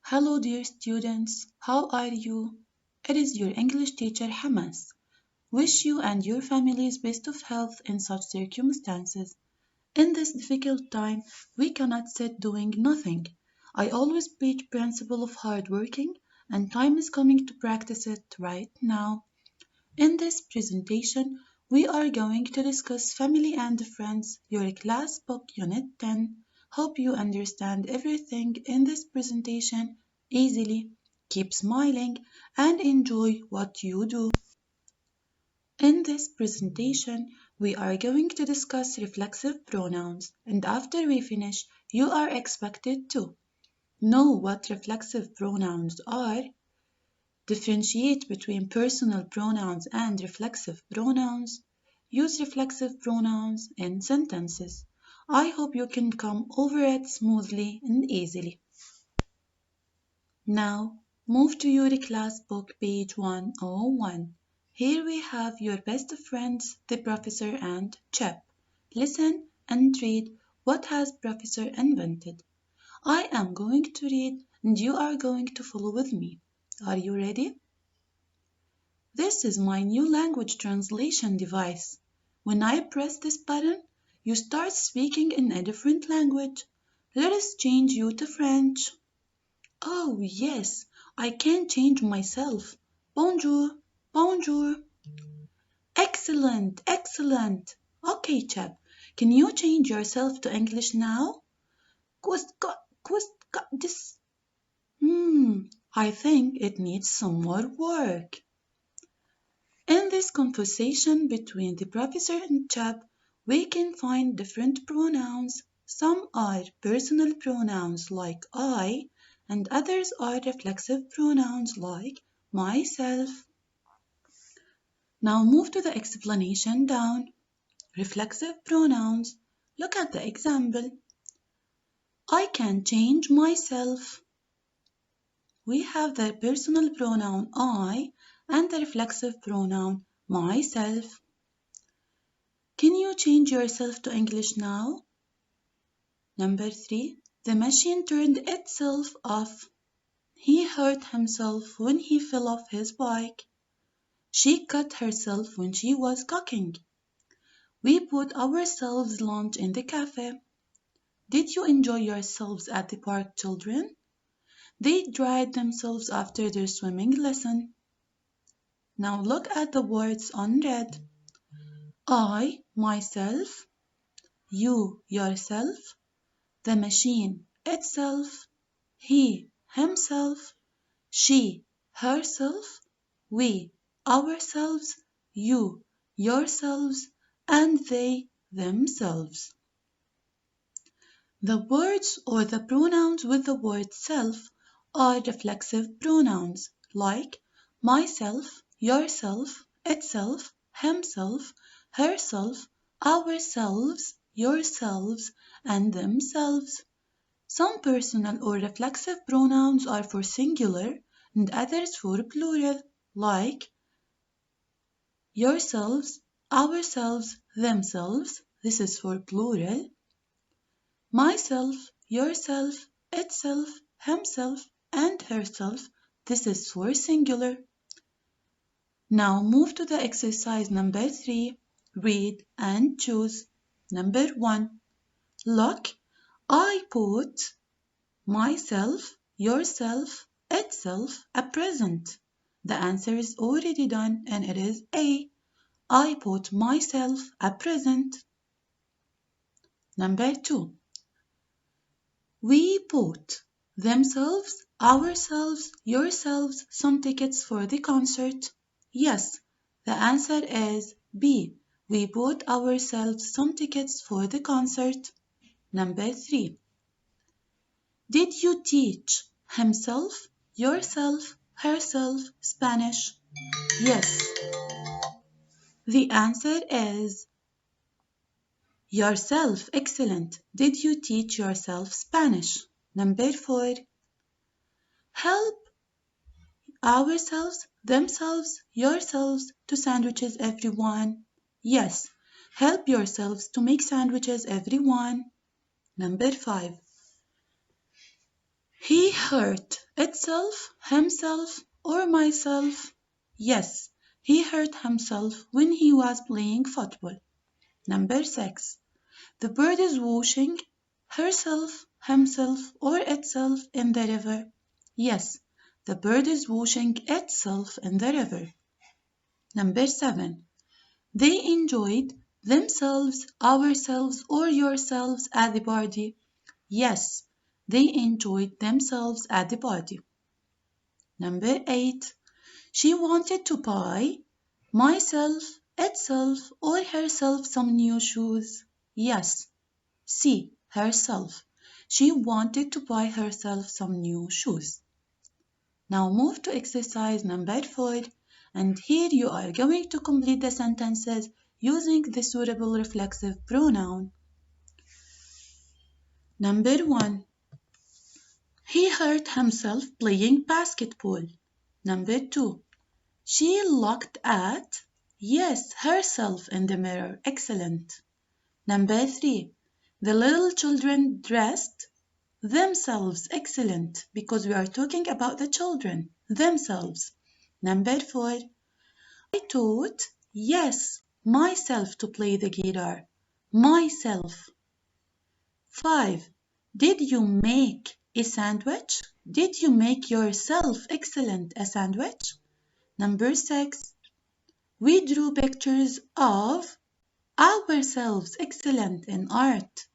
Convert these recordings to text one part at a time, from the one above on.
Hello, dear students. How are you? It is your English teacher Hamas. Wish you and your families best of health in such circumstances. In this difficult time, we cannot sit doing nothing. I always preach principle of hard working, and time is coming to practice it right now. In this presentation, we are going to discuss Family and Friends, your class book Unit 10. Hope you understand everything in this presentation easily. Keep smiling and enjoy what you do. In this presentation, we are going to discuss reflexive pronouns, and after we finish, you are expected to know what reflexive pronouns are, differentiate between personal pronouns and reflexive pronouns. Use reflexive pronouns in sentences. I hope you can come over it smoothly and easily. Now, move to your class book, page 101. Here we have your best friends, the professor and Chip. Listen and read what has professor invented. I am going to read and you are going to follow with me. Are you ready? This is my new language translation device. When I press this button, you start speaking in a different language. Let us change you to French. Oh, yes, I can change myself. Bonjour, bonjour. Excellent, excellent. Okay, chap, can you change yourself to English now? This. I think it needs some more work. In this conversation between the professor and chap, we can find different pronouns. Some are personal pronouns like I, and others are reflexive pronouns like myself. Now move to the explanation down. Reflexive pronouns. Look at the example. I can change myself. We have the personal pronoun I and the reflexive pronoun myself. Can you change yourself to English now? Number 3. The machine turned itself off. He hurt himself when he fell off his bike. She cut herself when she was cooking. We put ourselves lunch in the cafe. Did you enjoy yourselves at the park, children? They dried themselves after their swimming lesson. Now look at the words on red. I, myself. You, yourself. The machine, itself. He, himself. She, herself. We, ourselves. You, yourselves. And they, themselves. The words or the pronouns with the word self are reflexive pronouns like myself, yourself, itself, himself, herself, ourselves, yourselves, and themselves. Some personal or reflexive pronouns are for singular and others for plural, like yourselves, ourselves, themselves. This is for plural. Myself, yourself, itself, himself, and herself. This is for singular. Now move to the exercise number 3. Read and choose. Number 1. Look, I put myself, yourself, itself, a present. The answer is already done and it is A. I put myself a present. Number 2. We bought themselves, ourselves, yourselves some tickets for the concert. Yes, the answer is B. We bought ourselves some tickets for the concert. Number 3. Did you teach himself, yourself, herself Spanish? Yes. The answer is yourself. Excellent. Did you teach yourself Spanish? Number 4. Help ourselves, themselves, yourselves to sandwiches, everyone. Yes, help yourselves to make sandwiches, everyone. Number 5. He hurt Itself, himself, or myself? Yes, he hurt himself when he was playing football. Number 6. The bird is washing herself, himself, or itself in the river. Yes, the bird is washing itself in the river. Number 7. They enjoyed themselves, ourselves, or yourselves at the party. Yes, they enjoyed themselves at the party. Number 8. She wanted to buy myself, itself, or herself some new shoes. Yes, see, herself. She wanted to buy herself some new shoes. Now move to exercise number 4, and here you are going to complete the sentences using the suitable reflexive pronoun. Number 1. He hurt himself playing basketball. Number 2. She looked at, yes, herself in the mirror. Excellent. Number 3. The little children dressed themselves. Excellent, because we are talking about the children, themselves. Number 4. I taught, yes, myself to play the guitar. Myself. 5. Did you make a sandwich? Did you make yourself excellent a sandwich? Number 6. We drew pictures of ourselves excellent in art.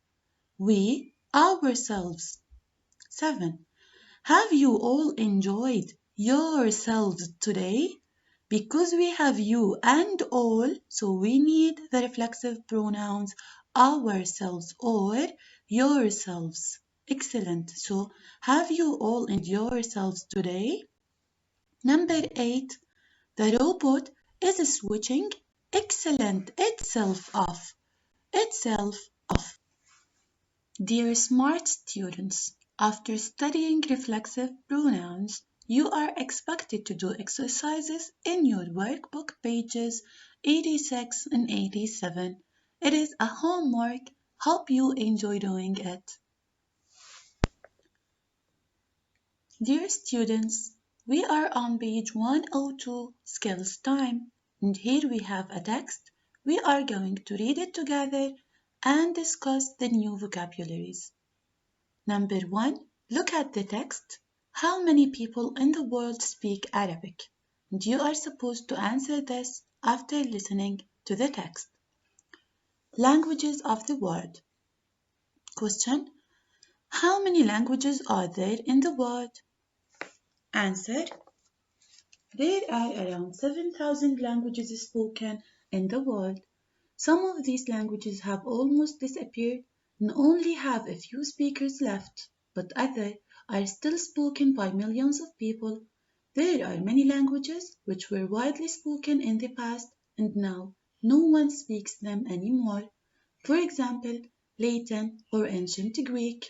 We, ourselves. 7. Have you all enjoyed yourselves today? Because we have you and all, so we need the reflexive pronouns ourselves or yourselves. Excellent. So, have you all enjoyed yourselves today? Number 8. The robot is switching excellent itself off. Itself off. Dear smart students, after studying reflexive pronouns, you are expected to do exercises in your workbook pages 86 and 87. It is a homework. Hope you enjoy doing it. Dear students, we are on page 102, Skills Time, and here we have a text. We are going to read it together and discuss the new vocabularies. Number 1, look at the text. How many people in the world speak Arabic? And you are supposed to answer this after listening to the text. Languages of the world. Question: how many languages are there in the world? Answer: there are around 7,000 languages spoken in the world. Some of these languages have almost disappeared and only have a few speakers left, but others are still spoken by millions of people. There are many languages which were widely spoken in the past and now no one speaks them anymore. For example, Latin or ancient Greek.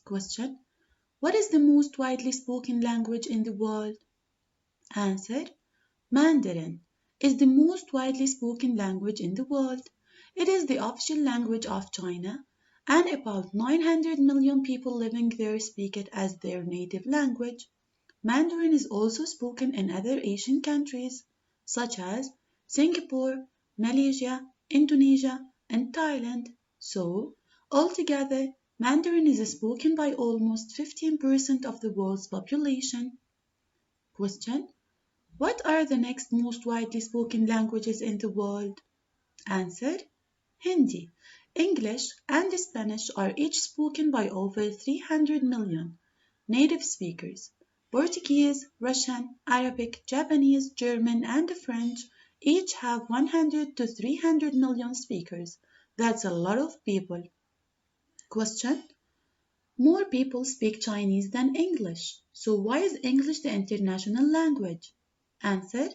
Question: what is the most widely spoken language in the world? Answer: Mandarin is the most widely spoken language in the world. It is the official language of China, and about 900 million people living there speak it as their native language. Mandarin is also spoken in other Asian countries, such as Singapore, Malaysia, Indonesia, and Thailand. So, altogether, Mandarin is spoken by almost 15% of the world's population. Question: what are the next most widely spoken languages in the world? Answer: Hindi, English, and Spanish are each spoken by over 300 million native speakers. Portuguese, Russian, Arabic, Japanese, German, and French each have 100 to 300 million speakers. That's a lot of people. Question: more people speak Chinese than English. So why is English the international language? Answer: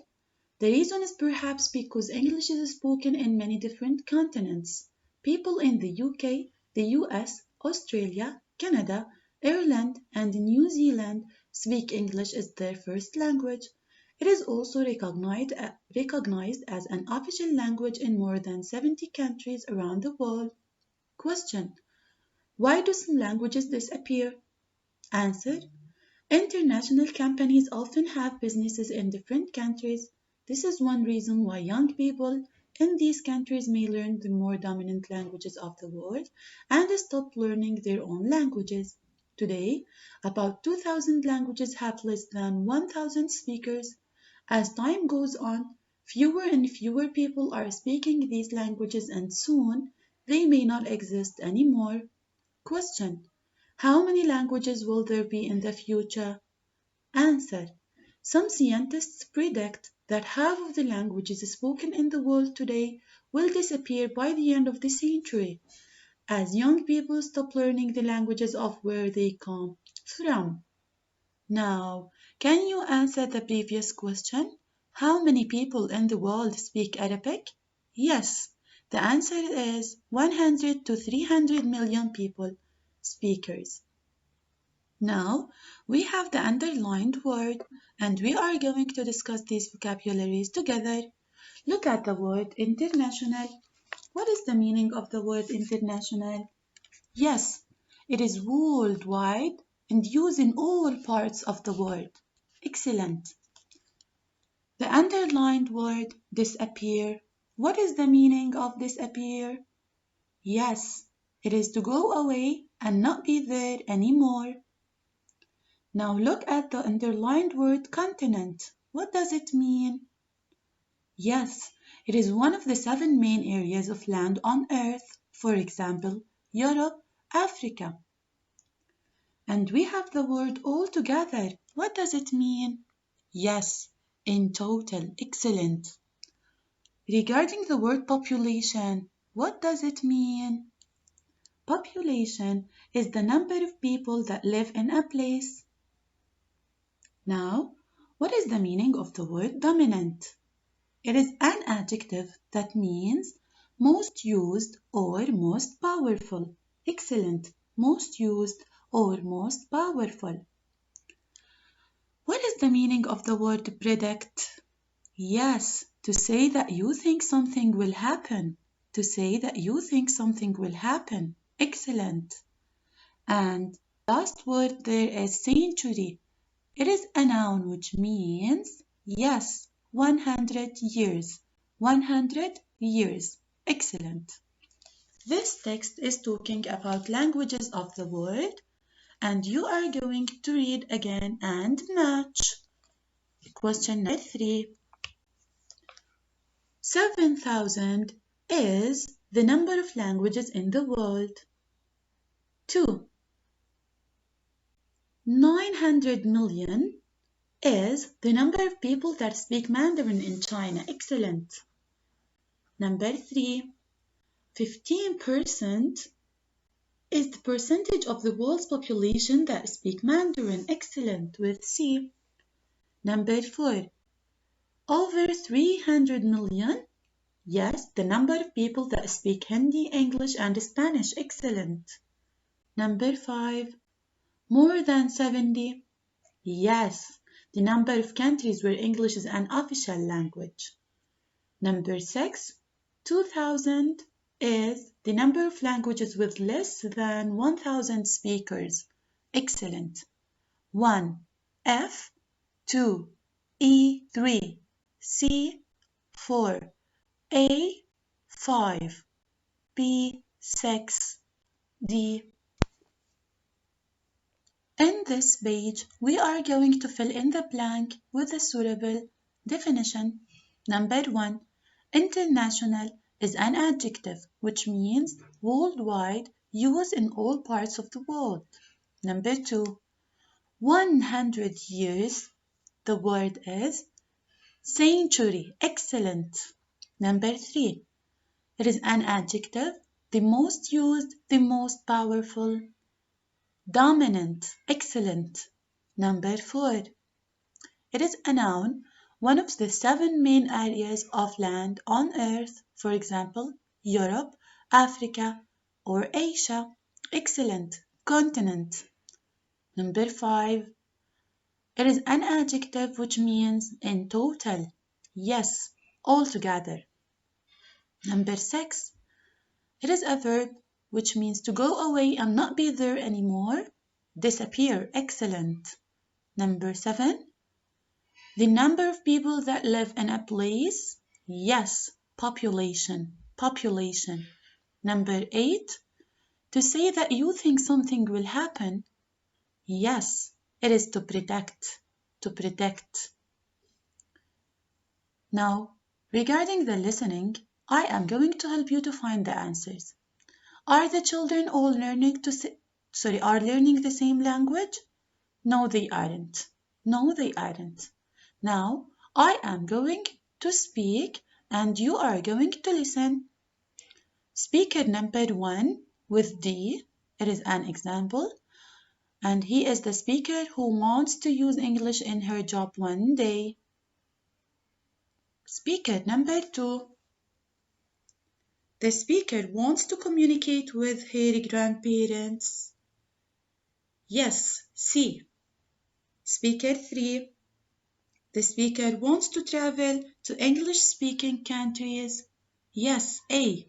the reason is perhaps because English is spoken in many different continents. People in the UK, the US, Australia, Canada, Ireland, and New Zealand speak English as their first language. It is also recognized as an official language in more than 70 countries around the world. Question: why do some languages disappear? Answer: International companies often have businesses in different countries. This is one reason why young people in these countries may learn the more dominant languages of the world and stop learning their own languages. Today, about 2,000 languages have less than 1,000 speakers. As time goes on, fewer and fewer people are speaking these languages and soon they may not exist anymore. Question: how many languages will there be in the future? Answer: some scientists predict that half of the languages spoken in the world today will disappear by the end of the century, as young people stop learning the languages of where they come from. Now, can you answer the previous question? How many people in the world speak Arabic? Yes, the answer is 100 to 300 million people, speakers. Now, we have the underlined word and we are going to discuss these vocabularies together. Look at the word international. What is the meaning of the word international? Yes, it is worldwide and used in all parts of the world. Excellent. The underlined word disappear. What is the meaning of disappear? Yes, it is to go away and not be there anymore. Now look at the underlined word continent. What does it mean? Yes, it is one of the 7 main areas of land on Earth, for example, Europe, Africa. And we have the word altogether. What does it mean? Yes, in total. Excellent. Regarding the word population, what does it mean? Population is the number of people that live in a place. Now, what is the meaning of the word dominant? It is an adjective that means most used or most powerful. Excellent. Most used or most powerful. What is the meaning of the word predict? Yes, to say that you think something will happen. To say that you think something will happen. Excellent. And last word there is century. It is a noun which means, yes, 100 years. 100 years. Excellent. This text is talking about languages of the world, and you are going to read again and match. Question number 3. 7,000 is the number of languages in the world. 2. 900 million is the number of people that speak Mandarin in China. Excellent. Number 3. 15% is the percentage of the world's population that speak Mandarin. Excellent, with C. Number 4. Over 300 million. Yes, the number of people that speak Hindi, English, and Spanish. Excellent. Number 5. More than 70. Yes, the number of countries where English is an official language. Number 6. 2,000 is the number of languages with less than 1,000 speakers. Excellent. 1. F. 2. E. 3. C. 4. A. 5. B. 6. D. In this page, we are going to fill in the blank with a suitable definition. Number 1. International is an adjective which means worldwide, used in all parts of the world. Number 2. 100 years, the word is century. Excellent. Number 3. It is an adjective, the most used, the most powerful. Dominant. Excellent. Number 4. It is a noun, one of the 7 main areas of land on Earth, for example, Europe, Africa, or Asia. Excellent. Continent. Number 5. It is an adjective which means in total. Yes, altogether. Number 6. It is a verb which means to go away and not be there anymore. Disappear. Excellent. Number 7, the number of people that live in a place. Yes, population, population. Number 8, to say that you think something will happen. Yes, it is to predict, to predict. Now, regarding the listening, I am going to help you to find the answers. Are the children all are learning the same language? No, they aren't. No, they aren't. Now, I am going to speak and you are going to listen. Speaker number 1 with D, it is an example, and he is the speaker who wants to use English in her job one day. Speaker number 2, the speaker wants to communicate with her grandparents. Yes, C. Speaker 3, the speaker wants to travel to English-speaking countries. Yes, A.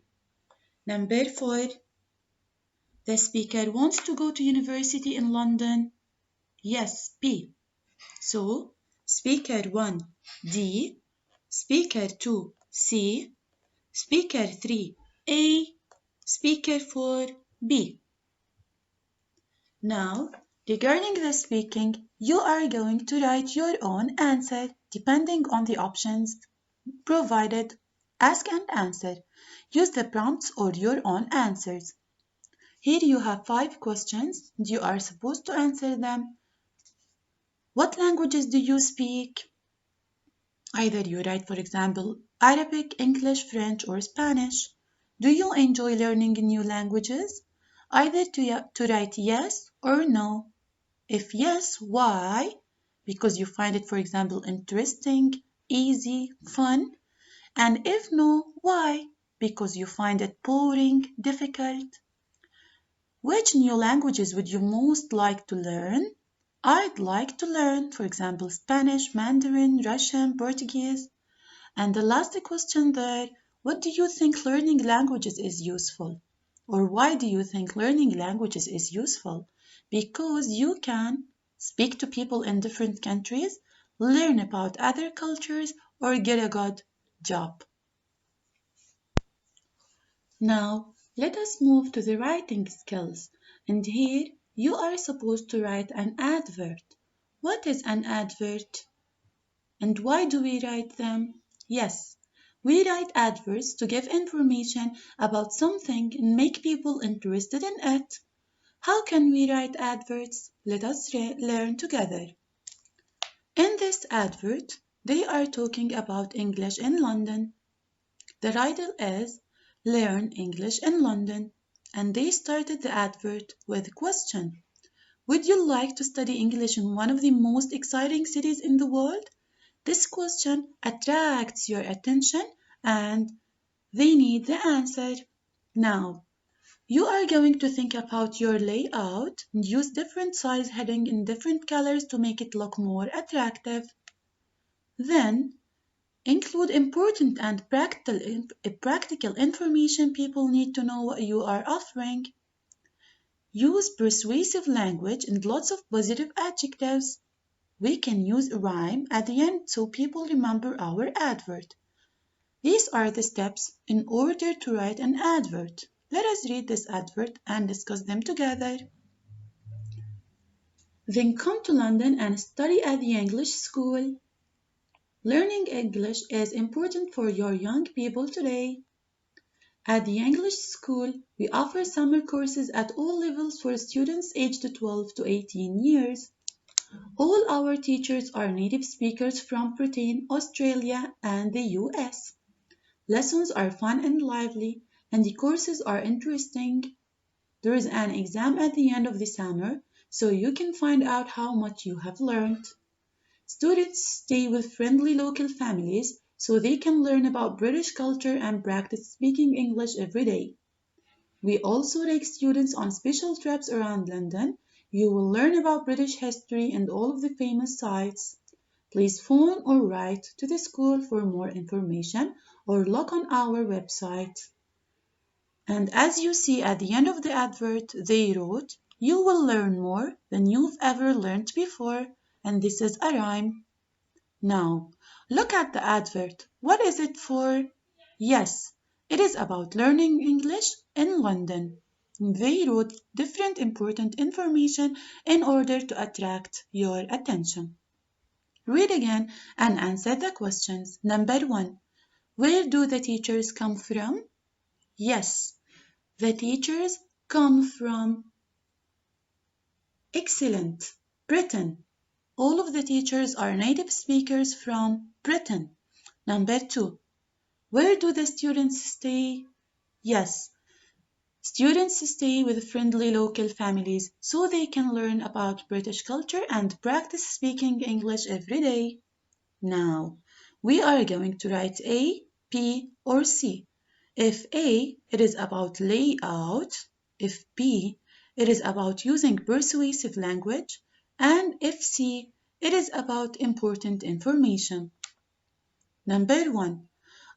Number 4, the speaker wants to go to university in London. Yes, B. So, speaker 1, D. Speaker 2, C. Speaker 3, A. Speaker 4, B. Now, regarding the speaking, you are going to write your own answer depending on the options provided. Ask and answer. Use the prompts or your own answers. Here you have 5 questions and you are supposed to answer them. What languages do you speak? Either you write, for example, Arabic, English, French, or Spanish. Do you enjoy learning new languages? Either to write yes or no. If yes, why? Because you find it, for example, interesting, easy, fun. And if no, why? Because you find it boring, difficult. Which new languages would you most like to learn? I'd like to learn, for example, Spanish, Mandarin, Russian, Portuguese. And the last question there, what do you think learning languages is useful? Or why do you think learning languages is useful? Because you can speak to people in different countries, learn about other cultures, or get a good job. Now, let us move to the writing skills. And here, you are supposed to write an advert. What is an advert? And why do we write them? Yes, we write adverts to give information about something and make people interested in it. How can we write adverts? Let us learn together. In this advert, they are talking about English in London. The title is Learn English in London, and they started the advert with a question. Would you like to study English in one of the most exciting cities in the world? This question attracts your attention and they need the answer. Now, you are going to think about your layout and use different size heading in different colors to make it look more attractive. Then, include important and practical information people need to know what you are offering. Use persuasive language and lots of positive adjectives. We can use a rhyme at the end so people remember our advert. These are the steps in order to write an advert. Let us read this advert and discuss them together. Then come to London and study at the English school. Learning English is important for your young people today. At the English school, we offer summer courses at all levels for students aged 12 to 18 years. All our teachers are native speakers from Britain, Australia, and the US. Lessons are fun and lively, and the courses are interesting. There is an exam at the end of the summer, so you can find out how much you have learned. Students stay with friendly local families so they can learn about British culture and practice speaking English every day. We also take students on special trips around London. You will learn about British history and all of the famous sites. Please phone or write to the school for more information or look on our website. And as you see at the end of the advert, they wrote, you will learn more than you've ever learned before, and this is a rhyme. Now, look at the advert. What is it for? Yes, it is about learning English in London. They wrote different important information in order to attract your attention. Read again and answer the questions. Number 1. Where do the teachers come from? Yes, the teachers come from excellent Britain. All of the teachers are native speakers from Britain. Number 2. Where do the students stay? Yes, students stay with friendly local families so they can learn about British culture and practice speaking English every day. Now, we are going to write A, B, or C. If A, it is about layout. If B, it is about using persuasive language. And if C, it is about important information. Number 1.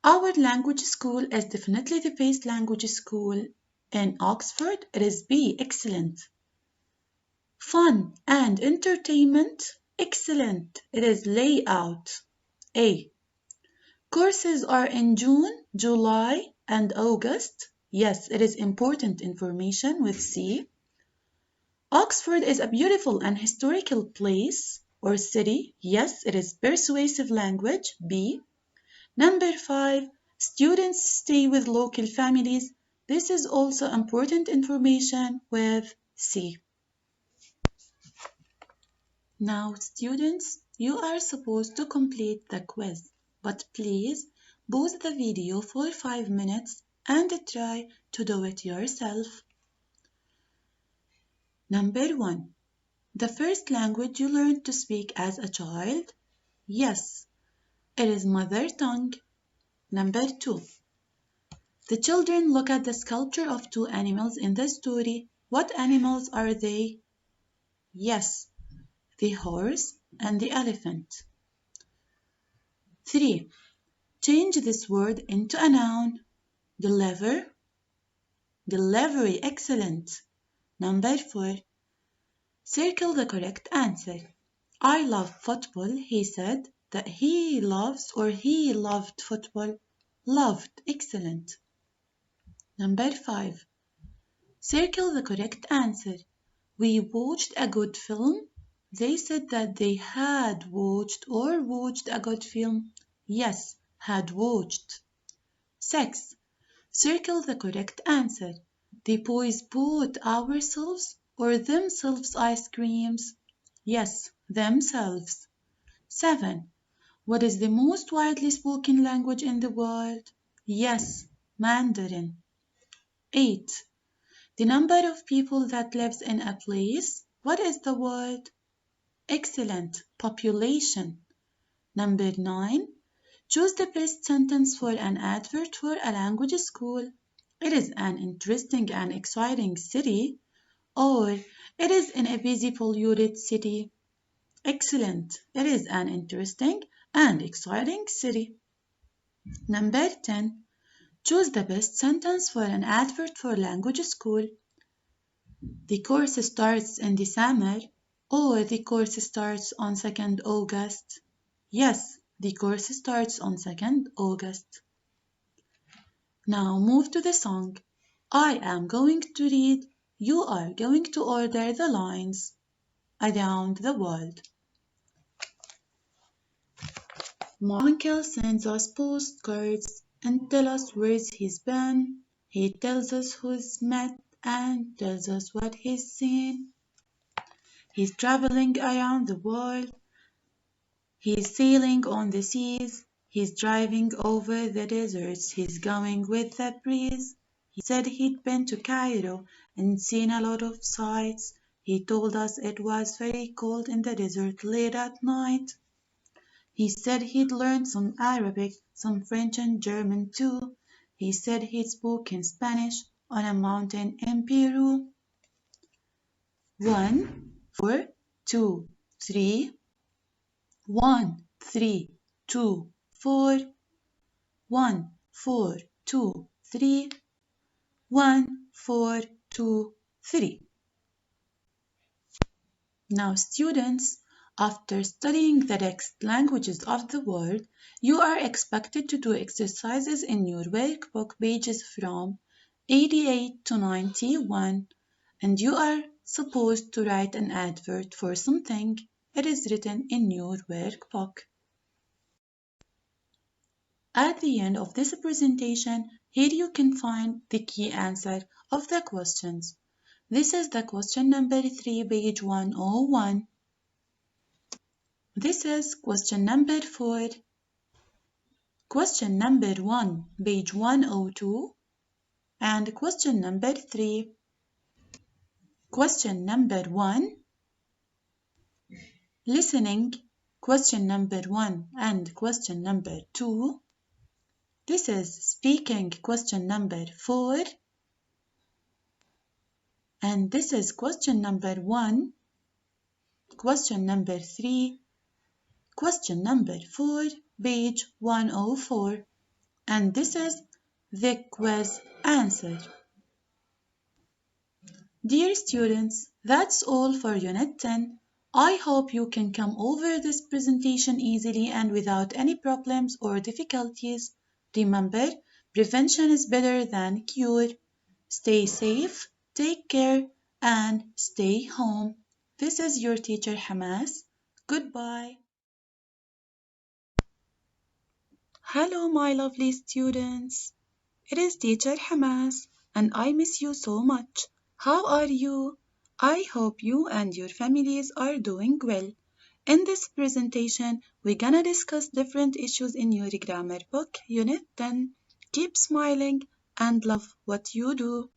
Our language school is definitely the best language school in Oxford. It is B, excellent. Fun and entertainment, excellent. It is layout. A. Courses are in June, July, and August. Yes, it is important information with C. Oxford is a beautiful and historical place or city. Yes, it is persuasive language. B. Number 5. Students stay with local families. This is also important information with C. Now, students, you are supposed to complete the quiz, but please pause the video for 5 minutes and try to do it yourself. Number 1. The first language you learned to speak as a child? Yes, it is mother tongue. Number 2. The children look at the sculpture of two animals in the story. What animals are they? Yes, the horse and the elephant. 3. Change this word into a noun. Deliver. Delivery, excellent. Number 4. Circle the correct answer. I love football. He said that he loves or he loved football. Loved, excellent. Number 5. Circle the correct answer. We watched a good film. They said that they had watched or watched a good film. Yes, had watched. 6. Circle the correct answer. The boys bought ourselves or themselves ice creams. Yes, themselves. 7. What is the most widely spoken language in the world? Yes, Mandarin. 8. The number of people that lives in a place. What is the word? Excellent. Population. Number 9. Choose the best sentence for an advert for a language school. It is an interesting and exciting city, or it is in a busy polluted city. Excellent. It is an interesting and exciting city. Number 10. Choose the best sentence for an advert for language school. The course starts in the summer, or the course starts on 2nd August. Yes, the course starts on 2nd August. Now move to the song. I am going to read. You are going to order the lines around the world. My uncle sends us postcards and tells us where he's been. He tells us who's met and tells us what he's seen. He's traveling around the world. He's sailing on the seas. He's driving over the deserts. He's going with the breeze. He said he'd been to Cairo and seen a lot of sights. He told us it was very cold in the desert late at night. He said he'd learned some Arabic, some French and German too. He said he'd spoken Spanish on a mountain in Peru. 1, 4, 2, 3. 1, 3, 2, 4. 1, 4, 2, 3. 1, 4, 2, 3. Now, students, After studying the next languages of the world, you are expected to do exercises in your workbook pages from 88 to 91, and you are supposed to write an advert for something. It is written in your workbook. At the end of this presentation, here you can find the key answer of the questions. This is the question number 3, page 101. This is question number 4. Question number 1, page 102. And question number 3. Question number 1, listening. Question number 1 and question number 2. This is speaking. Question number 4. And this is question number 1. Question number 3. Question number 4, page 104. And this is the quiz answer. Dear students, that's all for Unit 10. I hope you can come over this presentation easily and without any problems or difficulties. Remember, prevention is better than cure. Stay safe, take care, and stay home. This is your teacher Hamas. Goodbye. Hello, my lovely students. It is teacher Hamas, and I miss you so much. How are you? I hope you and your families are doing well. In this presentation, we're gonna discuss different issues in your grammar book, Unit 10. Keep smiling and love what you do.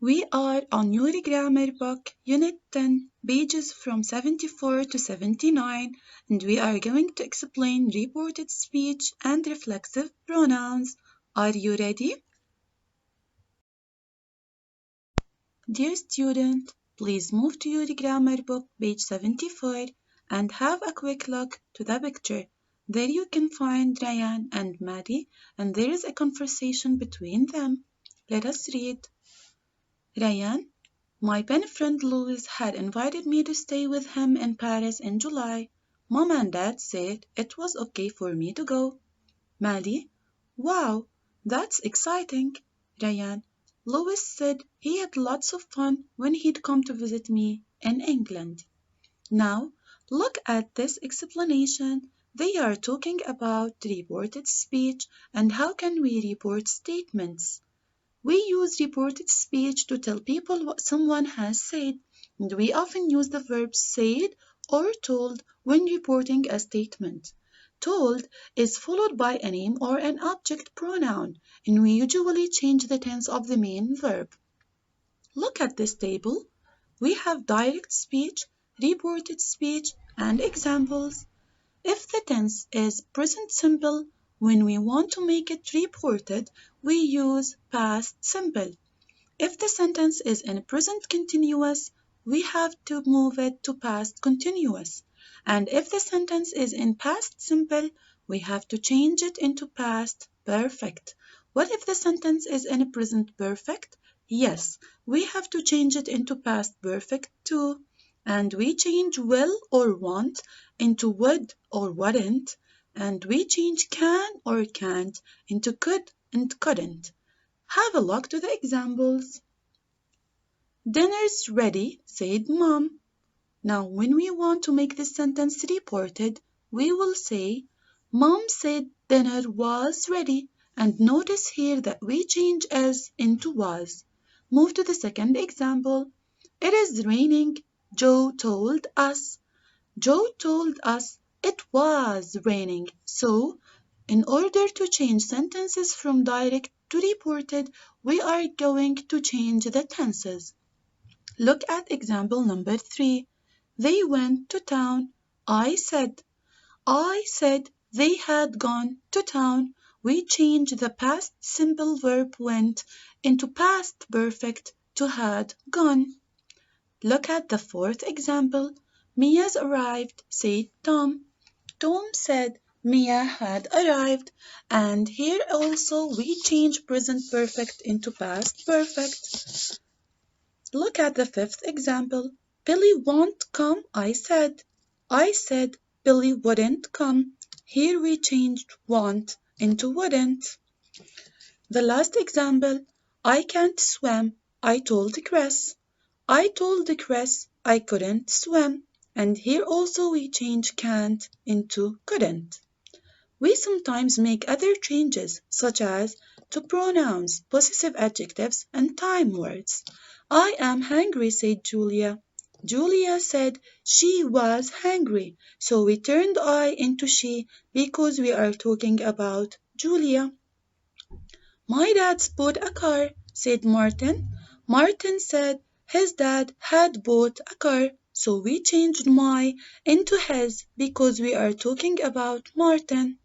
We are on your grammar book, Unit 10, pages from 74 to 79, and we are going to explain reported speech and reflexive pronouns. Are you ready? Dear student, please move to your grammar book, page 74, and have a quick look to the picture. There you can find Ryan and Maddie, and there is a conversation between them. Let us read. Ryan, my pen friend Louis had invited me to stay with him in Paris in July. Mom and Dad said it was okay for me to go. Maddie, wow, that's exciting. Ryan, Louis said he had lots of fun when he'd come to visit me in England. Now, look at this explanation. They are talking about reported speech and how can we report statements. We use reported speech to tell people what someone has said, and we often use the verbs said or told when reporting a statement. Told is followed by a name or an object pronoun, and we usually change the tense of the main verb. Look at this table. We have direct speech, reported speech, and examples. If the tense is present simple, when we want to make it reported, we use past simple. If the sentence is in present continuous, we have to move it to past continuous. And if the sentence is in past simple, we have to change it into past perfect. What if the sentence is in present perfect? Yes, we have to change it into past perfect too. And we change will or want into would or wouldn't. And we change can or can't into could and couldn't. Have a look to the examples. Dinner's ready, said Mom. Now, when we want to make this sentence reported, we will say, Mom said dinner was ready. And notice here that we change is into was. Move to the second example. It is raining. Joe told us. Joe told us it was raining. So, in order to change sentences from direct to reported, we are going to change the tenses. Look at example number 3. They went to town. I said they had gone to town. We change the past simple verb went into past perfect to had gone. Look at the fourth example. Mia's arrived, said Tom. Tom said Mia had arrived. And here also we change present perfect into past perfect. Look at the fifth example. Billy won't come, I said. I said Billy wouldn't come. Here we changed want into wouldn't. The last example, I can't swim, I told Chris. I told Chris I couldn't swim. And here also we change can't into couldn't. We sometimes make other changes, such as to pronouns, possessive adjectives, and time words. I am hungry, said Julia. Julia said she was hungry, so we turned I into she because we are talking about Julia. My dad's bought a car, said Martin. Martin said his dad had bought a car, so we changed my into his because we are talking about Martin.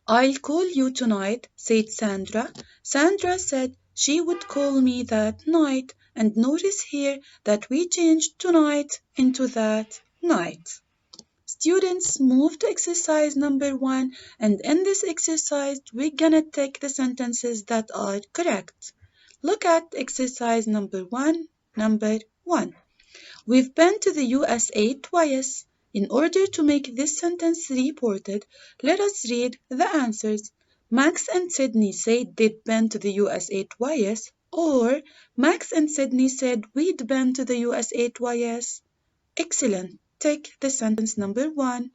I'll call you tonight, said Sandra. Sandra said she would call me that night, and notice here that we changed tonight into that night. Students, move to exercise number 1, and in this exercise, we're gonna take the sentences that are correct. Look at exercise number 1, number 1. We've been to the USA twice. In order to make this sentence reported, let us read the answers. Max and Sydney said they'd been to the USA twice, or Max and Sydney said we'd been to the USA twice. Excellent. Take the sentence number 1.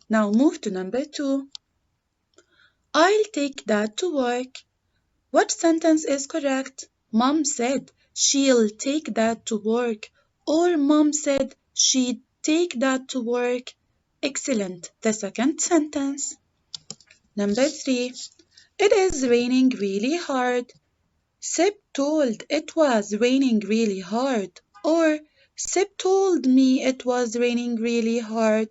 Now move to number 2. I'll take Dad to work. What sentence is correct? Mom said she'll take Dad to work, or Mom said she'd take Dad to work. Excellent. The second sentence. Number 3. It is raining really hard. Sip told it was raining really hard, or Sip told me it was raining really hard.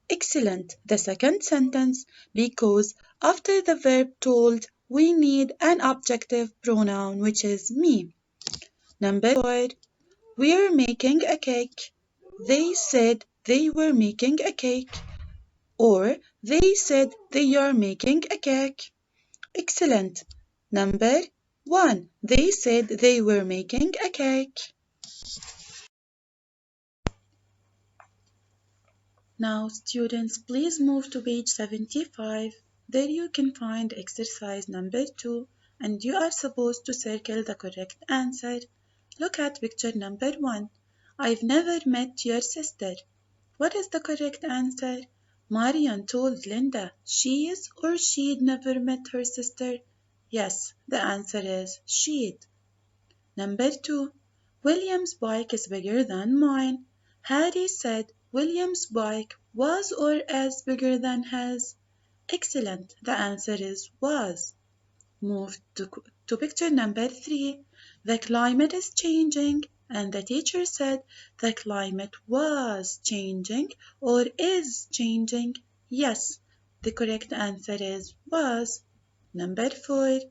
Excellent. The second sentence, because after the verb told, we need an objective pronoun, which is me. Number 4, we're making a cake. They said they were making a cake, or they said they are making a cake. Excellent. Number 1, they said they were making a cake. Now, students, please move to page 75. There you can find exercise number 2, and you are supposed to circle the correct answer. Look at picture number 1. I've never met your sister. What is the correct answer? Marian told Linda she is or she'd never met her sister. Yes, the answer is she'd. Number 2. William's bike is bigger than mine. Harry said William's bike was or is bigger than his. Excellent. The answer is was. Move to picture number 3. The climate is changing, and the teacher said the climate was changing or is changing. Yes, the correct answer is was. Number 4.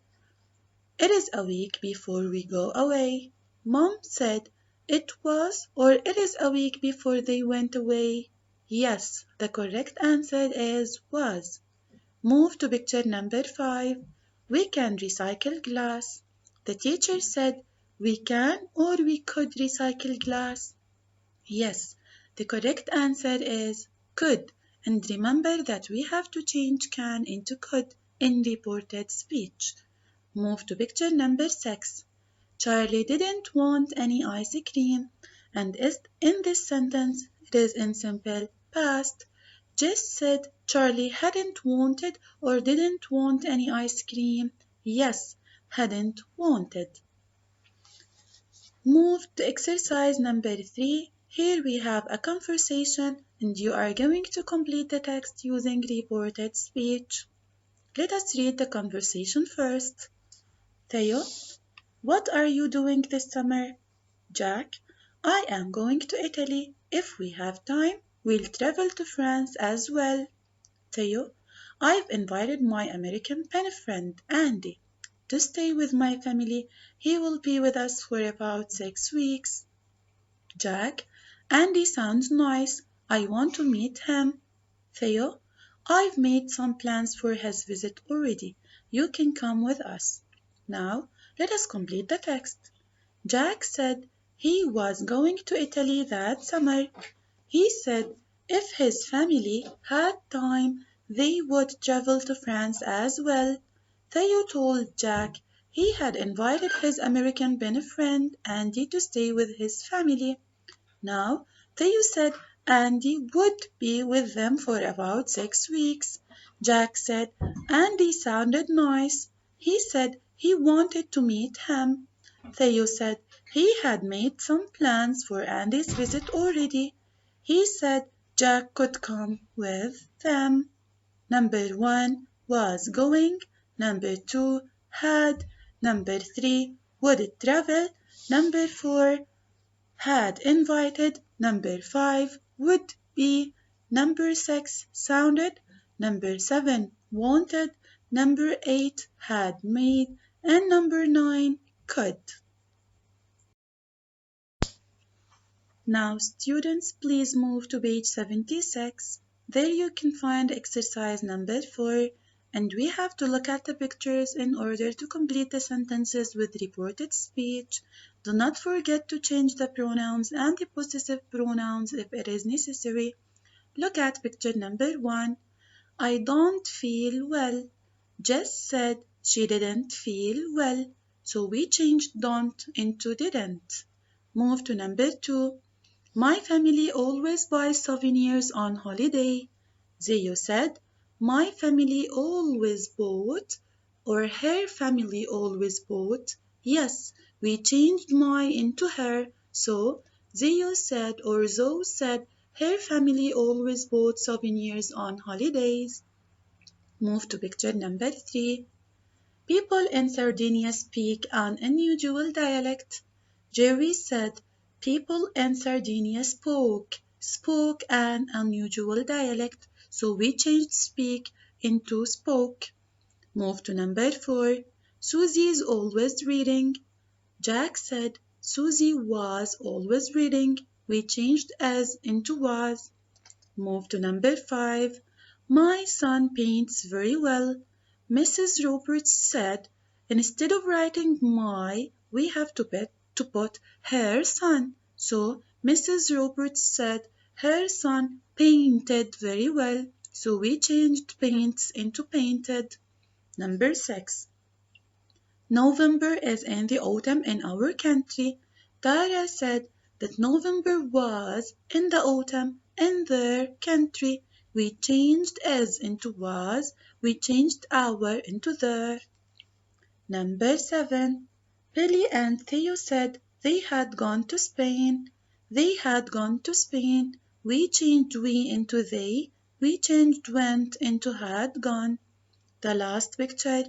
It is a week before we go away. Mom said it was or it is a week before they went away. Yes, the correct answer is was. Move to picture number 5. We can recycle glass. The teacher said we can or we could recycle glass. Yes, the correct answer is could. And remember that we have to change can into could in reported speech. Move to picture number 6. Charlie didn't want any ice cream, and in this sentence it is in simple past. Jess said Charlie hadn't wanted or didn't want any ice cream. Yes, hadn't wanted. Move to exercise number 3. Here we have a conversation and you are going to complete the text using reported speech. Let us read the conversation first. Theo, what are you doing this summer? Jack, I am going to Italy. If we have time, we'll travel to France as well. Theo, I've invited my American pen friend, Andy, to stay with my family. He will be with us for about 6 weeks. Jack, Andy sounds nice. I want to meet him. Theo, I've made some plans for his visit already. You can come with us. Now, let us complete the text. Jack said he was going to Italy that summer. He said if his family had time, they would travel to France as well. Theo told Jack he had invited his American best friend Andy to stay with his family. Now, Theo said Andy would be with them for about 6 weeks. Jack said Andy sounded nice. He said he wanted to meet him. Theo said he had made some plans for Andy's visit already. He said Jack could come with them. Number one was going. Number two had. Number three would travel. Number four had invited. Number five would be. Number six sounded. Number seven wanted. Number eight had made. And number nine could. Now, students, please move to page 76. There you can find exercise number 4, and we have to look at the pictures in order to complete the sentences with reported speech. Do not forget to change the pronouns and the possessive pronouns if it is necessary. Look at picture number 1. I don't feel well. Jess said she didn't feel well, so we changed don't into didn't. Move to number 2. My family always buys souvenirs on holiday. Zeo said, my family always bought, or her family always bought. Yes, we changed my into her, so Zeo said, or Zoe said, her family always bought souvenirs on holidays. Move to picture number 3. People in Sardinia speak an unusual dialect. Jerry said people in Sardinia spoke an unusual dialect, so we changed speak into spoke. Move to number 4. Susie's always reading. Jack said Susie was always reading. We changed as into was. Move to number 5. My son paints very well. Mrs. Roberts said, instead of writing my, we have to put her son. So Mrs. Roberts said her son painted very well. So we changed paints into painted. Number 6. November is in the autumn in our country. Tara said that November was in the autumn in their country. We changed is into was. We changed our into their. Number 7. Billy and Theo said they had gone to Spain. They had gone to Spain. We changed we into they. We changed went into had gone. The last picture.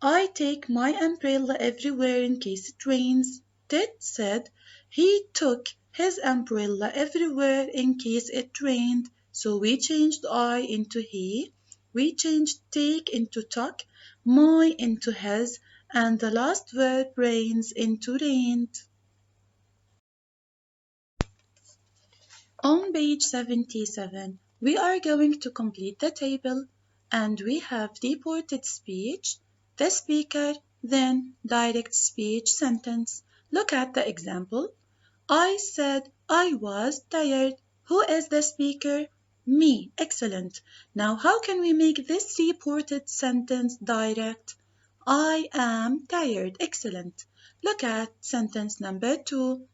I take my umbrella everywhere in case it rains. Ted said he took his umbrella everywhere in case it rained. So we changed I into he. We changed take into took, my into his, and the last verb rains into rained. On page 77, we are going to complete the table, and we have reported speech, the speaker, then direct speech sentence. Look at the example. I said I was tired. Who is the speaker? Me. Excellent. Now how can we make this reported sentence direct? I am tired. Excellent. Look at sentence number 2.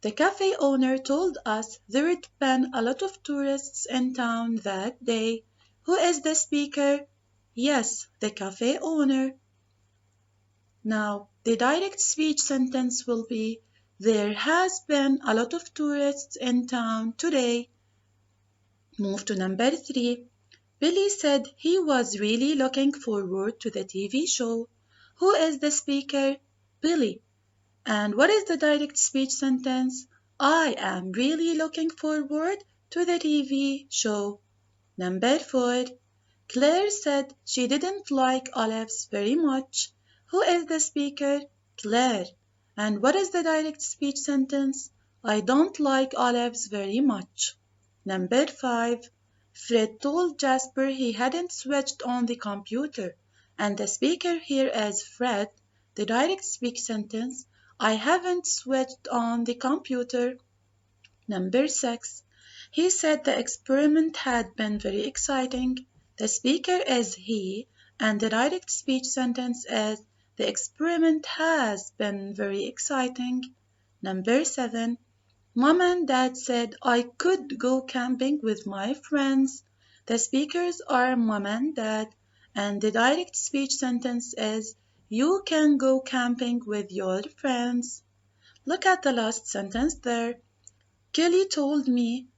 The cafe owner told us there'd been a lot of tourists in town that day. Who is the speaker? Yes, the cafe owner. Now, the direct speech sentence will be, there has been a lot of tourists in town today. Move to number 3. Billy said he was really looking forward to the TV show. Who is the speaker? Billy. And what is the direct speech sentence? I am really looking forward to the TV show. Number 4. Claire said she didn't like olives very much. Who is the speaker? Claire. And what is the direct speech sentence? I don't like olives very much. Number 5. Fred told Jasper he hadn't switched on the computer. And the speaker here is Fred. The direct speech sentence, I haven't switched on the computer. Number 6. He said the experiment had been very exciting. The speaker is he, and the direct speech sentence is the experiment has been very exciting. Number 7. Mom and Dad said I could go camping with my friends. The speakers are Mom and Dad, and the direct speech sentence is you can go camping with your friends. Look at the last sentence there. Kelly told me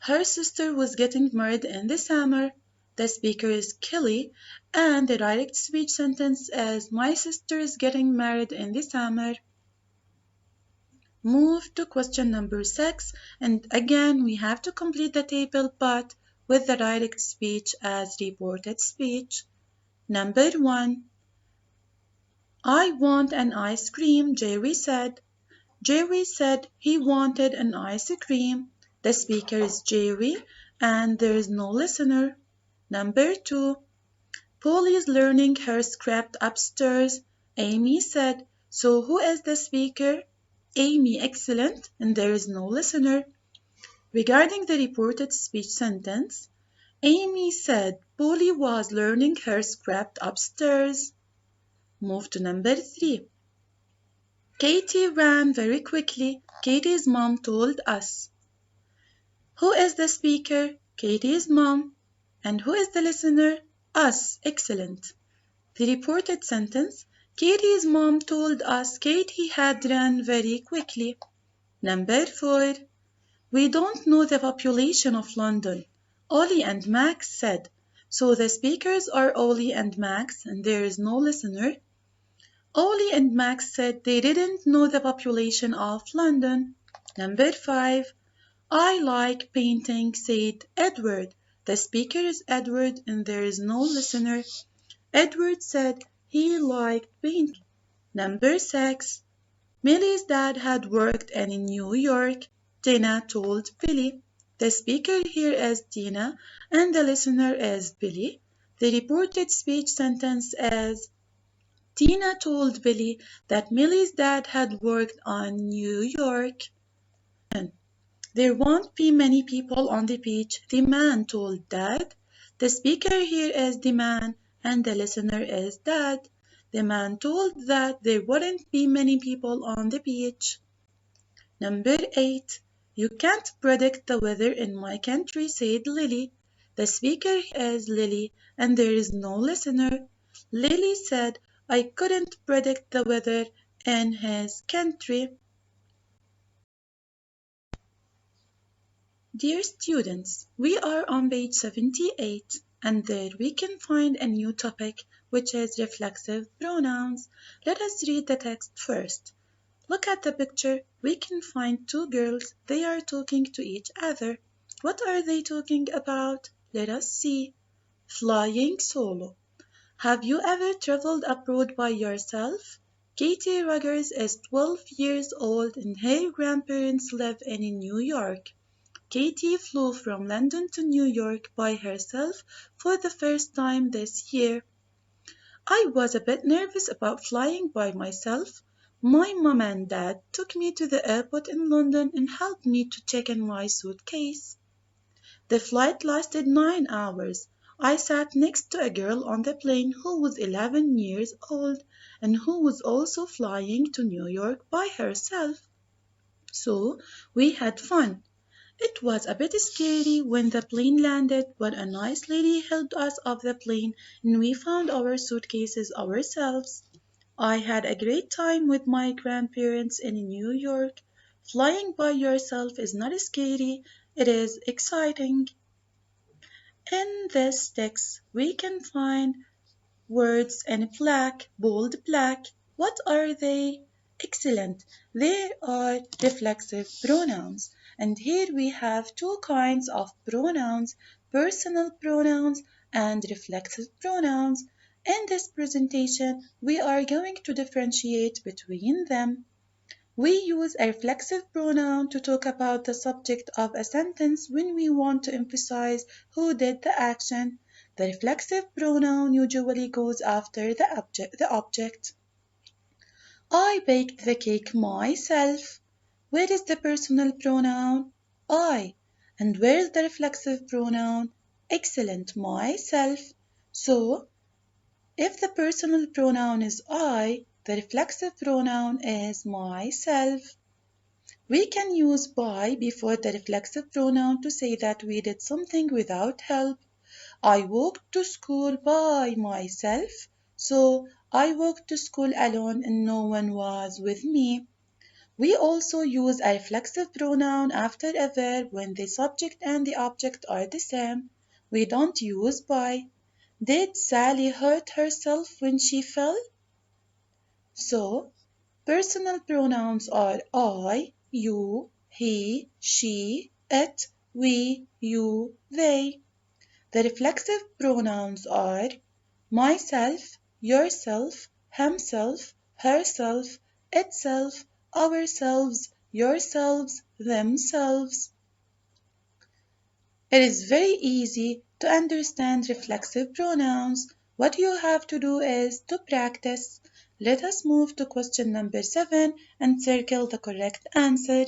her sister was getting married in the summer. The speaker is Kelly, and the direct speech sentence is my sister is getting married in the summer. Move to question number 6, and again we have to complete the table but with the direct speech as reported speech. Number 1. I want an ice cream, Jerry said. Jerry said he wanted an ice cream. The speaker is Jerry, and there is no listener. Number 2. Polly is learning her script upstairs. Amy said, so who is the speaker? Amy, excellent, and there is no listener. Regarding the reported speech sentence, Amy said Polly was learning her script upstairs. Move to number 3. Katie ran very quickly. Katie's mom told us. Who is the speaker? Katie's mom. And who is the listener? Us. Excellent. The reported sentence, Katie's mom told us Katie had run very quickly. Number 4. We don't know the population of London. Ollie and Max said. So the speakers are Ollie and Max, and there is no listener. Ollie and Max said they didn't know the population of London. Number 5. I like painting, said Edward. The speaker is Edward, and there is no listener. Edward said he liked painting. Number 6. Millie's dad had worked in New York. Tina told Billy. The speaker here is Tina, and the listener is Billy. The reported speech sentence is Tina told Billy that Millie's dad had worked on New York. There won't be many people on the beach, the man told Dad. The speaker here is the man, and the listener is Dad. The man told that there wouldn't be many people on the beach. Number 8. You can't predict the weather in my country, said Lily. The speaker is Lily, and there is no listener. Lily said, I couldn't predict the weather in his country. Dear students, we are on page 78, and there we can find a new topic, which is reflexive pronouns. Let us read the text first. Look at the picture. We can find two girls. They are talking to each other. What are they talking about? Let us see. Flying solo. Have you ever traveled abroad by yourself? Katie Rogers is 12 years old and her grandparents live in New York. Katie flew from London to New York by herself for the first time this year. I was a bit nervous about flying by myself. My mom and dad took me to the airport in London and helped me to check in my suitcase. The flight lasted 9 hours. I sat next to a girl on the plane who was 11 years old and who was also flying to New York by herself. So we had fun. It was a bit scary when the plane landed, but a nice lady helped us off the plane and we found our suitcases ourselves. I had a great time with my grandparents in New York. Flying by yourself is not scary, it is exciting. In this text, we can find words in black, bold black. What are they? Excellent. They are reflexive pronouns. And here we have two kinds of pronouns, personal pronouns and reflexive pronouns. In this presentation, we are going to differentiate between them. We use a reflexive pronoun to talk about the subject of a sentence when we want to emphasize who did the action. The reflexive pronoun usually goes after the object. I baked the cake myself. Where is the personal pronoun? I. And where is the reflexive pronoun? Excellent, myself. So, if the personal pronoun is I, the reflexive pronoun is myself. We can use by before the reflexive pronoun to say that we did something without help. I walked to school by myself. So I walked to school alone and no one was with me. We also use a reflexive pronoun after a verb when the subject and the object are the same. We don't use by. Did Sally hurt herself when she fell? So, personal pronouns are I, you, he, she, it, we, you, they. The reflexive pronouns are myself, yourself, himself, herself, itself, ourselves, yourselves, themselves. It is very easy to understand reflexive pronouns. What you have to do is to practice. Let us move to question number 7 and circle the correct answer.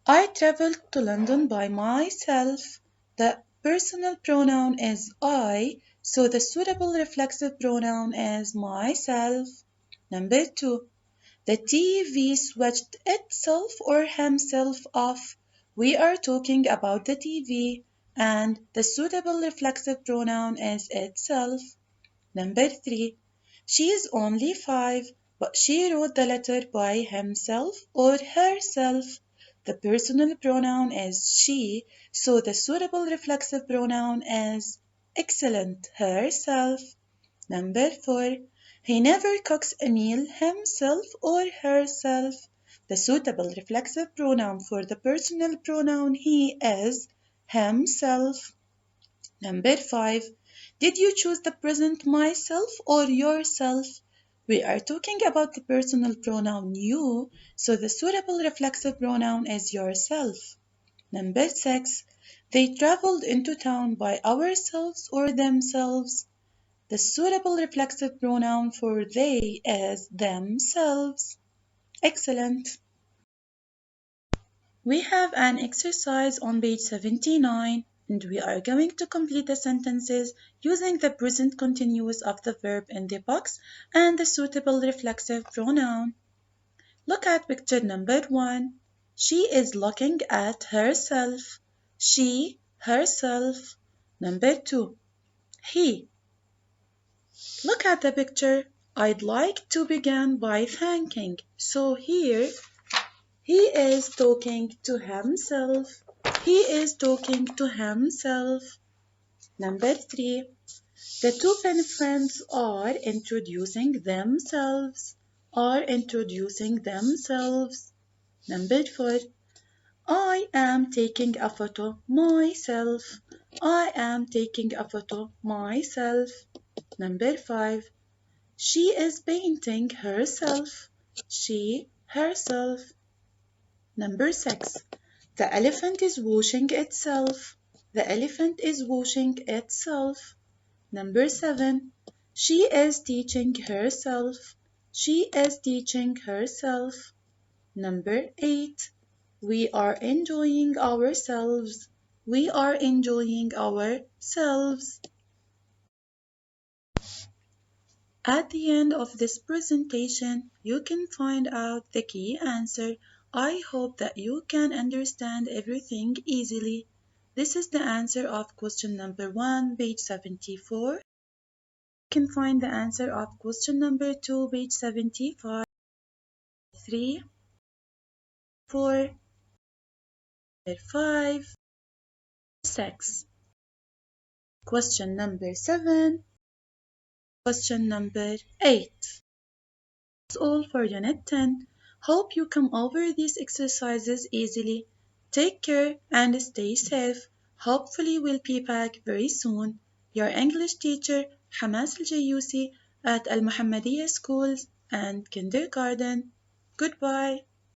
I traveled to London by myself. The personal pronoun is I, so the suitable reflexive pronoun is myself. Number 2. The TV switched itself or himself off. We are talking about the TV, and the suitable reflexive pronoun is itself. Number 3. She is only 5, but she wrote the letter by himself or herself. The personal pronoun is she, so the suitable reflexive pronoun is excellent, herself. Number 4. He never cooks a meal himself or herself. The suitable reflexive pronoun for the personal pronoun he is himself. Number 5. Did you choose the present myself or yourself? We are talking about the personal pronoun you, so the suitable reflexive pronoun is yourself. Number 6. They traveled into town by ourselves or themselves. The suitable reflexive pronoun for they is themselves. Excellent. We have an exercise on page 79 and we are going to complete the sentences using the present continuous of the verb in the box and the suitable reflexive pronoun. Look at picture number 1. She is looking at herself. She, herself. Number 2. He. Look at the picture. I'd like to begin by thanking. So here he is talking to himself. He is talking to himself. Number 3. The two pen friends are introducing themselves. Are introducing themselves. Number 4. I am taking a photo myself. I am taking a photo myself. Number 5. She is painting herself. She, herself. Number 6. The elephant is washing itself. The elephant is washing itself. Number 7. She is teaching herself. She is teaching herself. Number 8. We are enjoying ourselves. We are enjoying ourselves. At the end of this presentation, you can find out the key answer. I hope that you can understand everything easily. This is the answer of question number 1, page 74. You can find the answer of question number 2, page 75, 3, 4, 5, 6. Question number 7, question number 8. That's all for Unit 10. Hope you come over these exercises easily. Take care and stay safe. Hopefully we'll be back very soon. Your English teacher Hamas Al-Jayusi at Al Muhammadiyya Schools and Kindergarten. Goodbye.